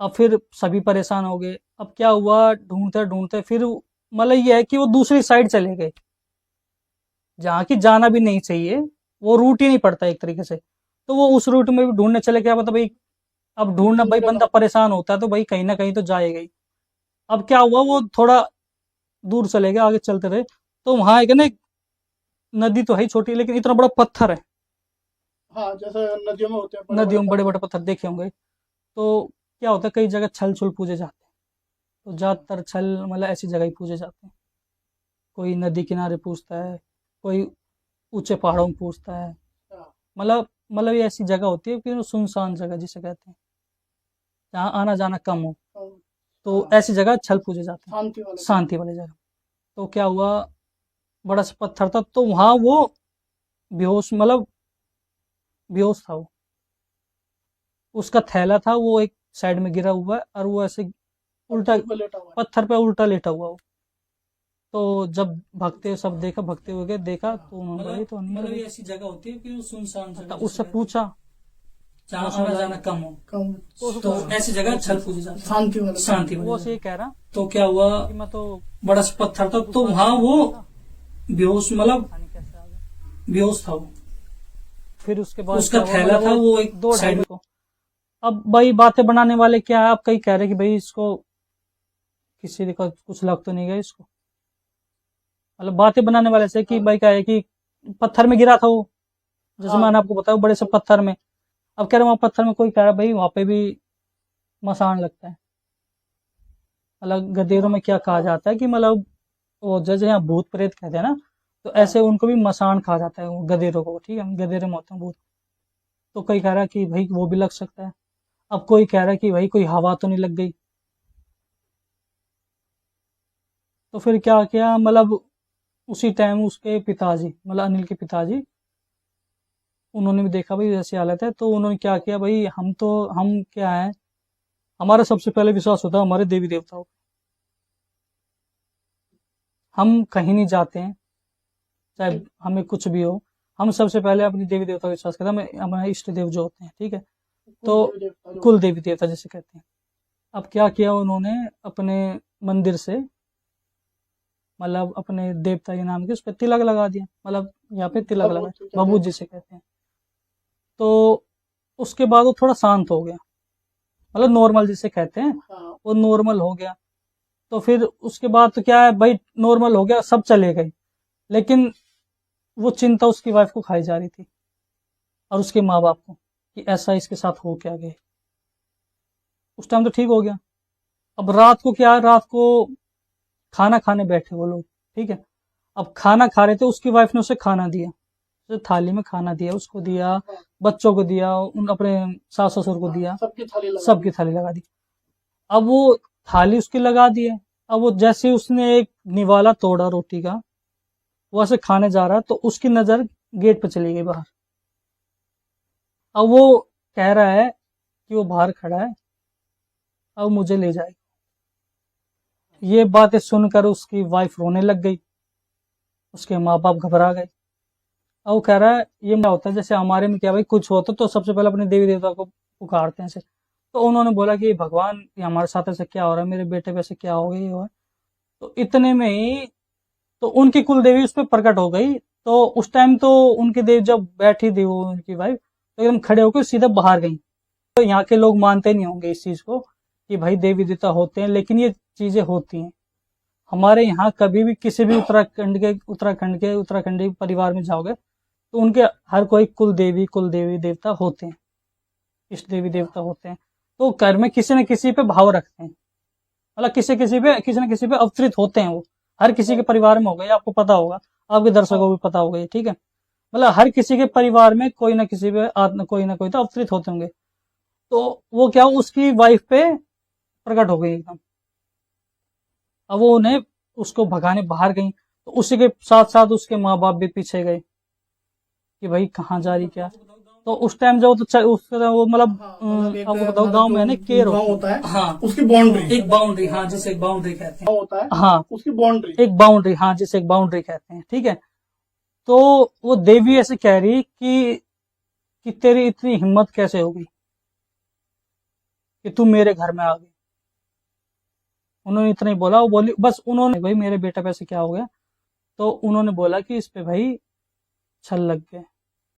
अब फिर सभी परेशान हो गए। अब क्या हुआ, ढूंढते ढूंढते फिर मतलब ये है कि वो दूसरी साइड चले गए, जहाँ की जाना भी नहीं चाहिए, वो रूट ही नहीं पड़ता एक तरीके से। तो वो उस रूट में भी ढूंढने चले, क्या पता भाई, अब ढूंढना भाई, बंदा परेशान होता है तो भाई कहीं ना कहीं तो जाएगा ही। अब क्या हुआ, वो थोड़ा दूर चले गए, आगे चलते रहे, तो वहां एक ना एक नदी तो है ही छोटी, लेकिन इतना बड़ा पत्थर है। हाँ, जैसे नदियों में होते हैं बड़े बड़े नदियों में बड़े पत्थर। बड़े पत्थर देखे होंगे। तो क्या होता है, कई जगह छल छुल पूजे जाते हैं। तो ज्यादातर छल मतलब ऐसी जगह ही पूजे जाते हैं। कोई नदी किनारे पूछता है, कोई ऊंचे पहाड़ों में पूछता है। हाँ, मतलब ये ऐसी जगह होती है कि सुनसान जगह जिसे कहते हैं, जहाँ आना जाना कम हो। हाँ, तो हाँ, ऐसी जगह छल पूजे जाते हैं, शांति वाले जगह। शांति वाली जगह। तो क्या हुआ, बड़ा सा पत्थर था, तो वहां वो बेहोश, मतलब बेहोश था वो। उसका थैला था, वो एक साइड में गिरा हुआ है, और वो ऐसे उल्टा, पत्थर पे लेटा हुआ है। पत्थर पे उल्टा लेटा हुआ वो। तो जब भगते सब देखा, भगते हुए गए, देखा तो उन्होंने बोला, ये तो नहीं है मतलब भाई। ये ऐसी जगह होती है कि वो सुनसान तो जगह जिसे उससे कहते हैं, पूछा, जहाँ उसने आना बोला, जाना कम हो। कम। तो तो ऐसी जगह छल पूजे जाते हैं, शांति शांति वाले, शांति वो वाली उसे ये जगह। कह रहा तो क्या हुआ, कि मैं तो बड़ा सा पत्थर था, तो गुफा से वहां निकल वो रहा था, बेहोश, मतलब पता नहीं कैसे आ गया। बेहोश था वो। फिर उसके बाद उसका क्या हुआ, थैला मतलब था वो वो एक दो ढाई साइड में। बजे को। अब भाई बातें बनाने वाले क्या है, आप कई कह रहे कि भाई इसको किसी का कुछ लग तो नहीं गया इसको। मतलब बातें बनाने वाले से कि हाँ, भाई क्या है कि पत्थर में गिरा था वो, जैसे हाँ, मैंने आपको बताया, बड़े से पत्थर में। अब कह रहे वहां पत्थर में, कोई कह रहा भाई वहां पे भी मसान लगता है। मतलब गदेरों में क्या कहा जाता है कि मतलब वो जैसे यहाँ भूत प्रेत कहते हैं ना, तो हाँ, ऐसे उनको भी मसान कहा जाता है, वो गदेरों को, ठीक है, गदेरे में होते हैं भूत। तो कोई कह रहा है कि भाई वो भी लग सकता है। अब कोई कह रहा है कि भाई कोई हवा तो नहीं लग गई। तो फिर क्या किया, मतलब उसी टाइम उसके पिताजी, मतलब अनिल के पिताजी, उन्होंने भी देखा भाई ऐसी हालत है, तो उन्होंने क्या किया, भाई हम क्या है, हमारा सबसे पहले विश्वास होता है हमारे देवी देवताओं पे। हम कहीं नहीं जाते हैं, चाहे हमें कुछ भी हो, हम सबसे पहले अपनी देवी देवता का विश्वास करते हैं, हमें हमारे इष्ट देव जो होते हैं, ठीक है। कुल तो देवी देवता जो कुल होते देवी देवता जिसे कहते हैं। अब क्या किया उन्होंने, अपने मंदिर से, मतलब अपने देवता के नाम के उस पर तिलक लगा दिया, मतलब यहाँ पे हैं, तिलक लगा, भभूति कहते बाबू हैं। जिसे कहते हैं। तो उसके बाद वो थोड़ा शांत हो गया, मतलब नॉर्मल जिसे कहते हैं, हाँ, वो नॉर्मल हो गया। तो फिर उसके बाद तो क्या है भाई, नॉर्मल हो गया, सब चले गए। लेकिन वो चिंता उसकी वाइफ को खाई जा रही थी, और उसके माँ बाप को, कि ऐसा इसके साथ हो क्या गया। उस टाइम तो ठीक हो गया। अब रात को क्या है, रात को खाना खाने बैठे वो लोग, ठीक है। अब खाना खा रहे थे, उसकी वाइफ ने उसे खाना दिया, उसे थाली में खाना दिया, उसको दिया, हाँ, बच्चों को दिया, उन अपने सास ससुर को हाँ, दिया, सबकी थाली लगा सबकी दी। थाली लगा दी। अब वो थाली उसकी लगा दी है। अब वो जैसे ही उसने एक निवाला तोड़ा रोटी का, वो ऐसे खाने जा रहा, तो उसकी नजर गेट पे चली गई बाहर। अब वो कह रहा है कि वो बाहर खड़ा है, अब मुझे ले जाए। ये बातें सुनकर उसकी वाइफ रोने लग गई, उसके माँ बाप घबरा गए। अब वो कह रहा है, ये क्या होता है, जैसे हमारे में क्या भाई, कुछ होता तो सबसे पहले अपने देवी देवता को पुकारते हैं ऐसे। तो उन्होंने बोला कि भगवान, ये हमारे साथ ऐसे क्या हो रहा है, मेरे बेटे पे ऐसे क्या हो गया, ये हुआ है। तो इतने में ही तो उनकी कुल देवी उस पर प्रकट हो गई। तो उस टाइम तो उनकी देवी जब बैठी थी, वो उनकी वाइफ तो एकदम खड़े होकर सीधा बाहर गई। तो यहाँ के लोग मानते नहीं होंगे इस चीज को कि भाई देवी देवता होते हैं, लेकिन ये चीजें होती हैं। हमारे यहाँ कभी भी किसी भी उत्तराखंडी परिवार में जाओगे, तो उनके हर कोई कुल देवी देवता होते हैं, इष्ट देवी देवता होते हैं। तो घर में किसी न किसी पे भाव रखते हैं, मतलब किसी न किसी पे अवतरित होते हैं वो। हर किसी के परिवार में होगा, ये आपको पता होगा, आपके दर्शकों को भी पता होगा ये, ठीक है। मतलब हर किसी के परिवार में कोई ना किसी पे आत्मा, कोई ना कोई तो अवतरित होते होंगे। तो वो क्या, उसकी वाइफ पे प्रकट हो गई एकदम। अब वो उन्हें, उसको भगाने बाहर गई, तो उसी के साथ साथ उसके माँ बाप भी पीछे गए कि भाई कहाँ जा रही क्या। तो उस टाइम जो तो उसका वो मतलब हाँ, मतलब एक आपको बताओ, हमारा गांव जो में है ना, केर गांव होती है। होता है, हाँ, उसकी बाउंड्री, एक बाउंड्री, हाँ जिसे एक बाउंड्री कहते हैं। गांव होता है, हाँ, उसकी बाउंड्री। एक बाउंड्री, हाँ जिसे एक बाउंड्री कहते हैं, ठीक है। तो वो देवी ऐसे कह रही कि तेरी इतनी हिम्मत कैसे होगी कि तू मेरे घर में आ गई। उन्होंने इतना ही बोला, वो बोली बस, उन्होंने भाई मेरे बेटा पे ऐसे क्या हो गया, तो उन्होंने बोला कि इस पे भाई छल लग गए।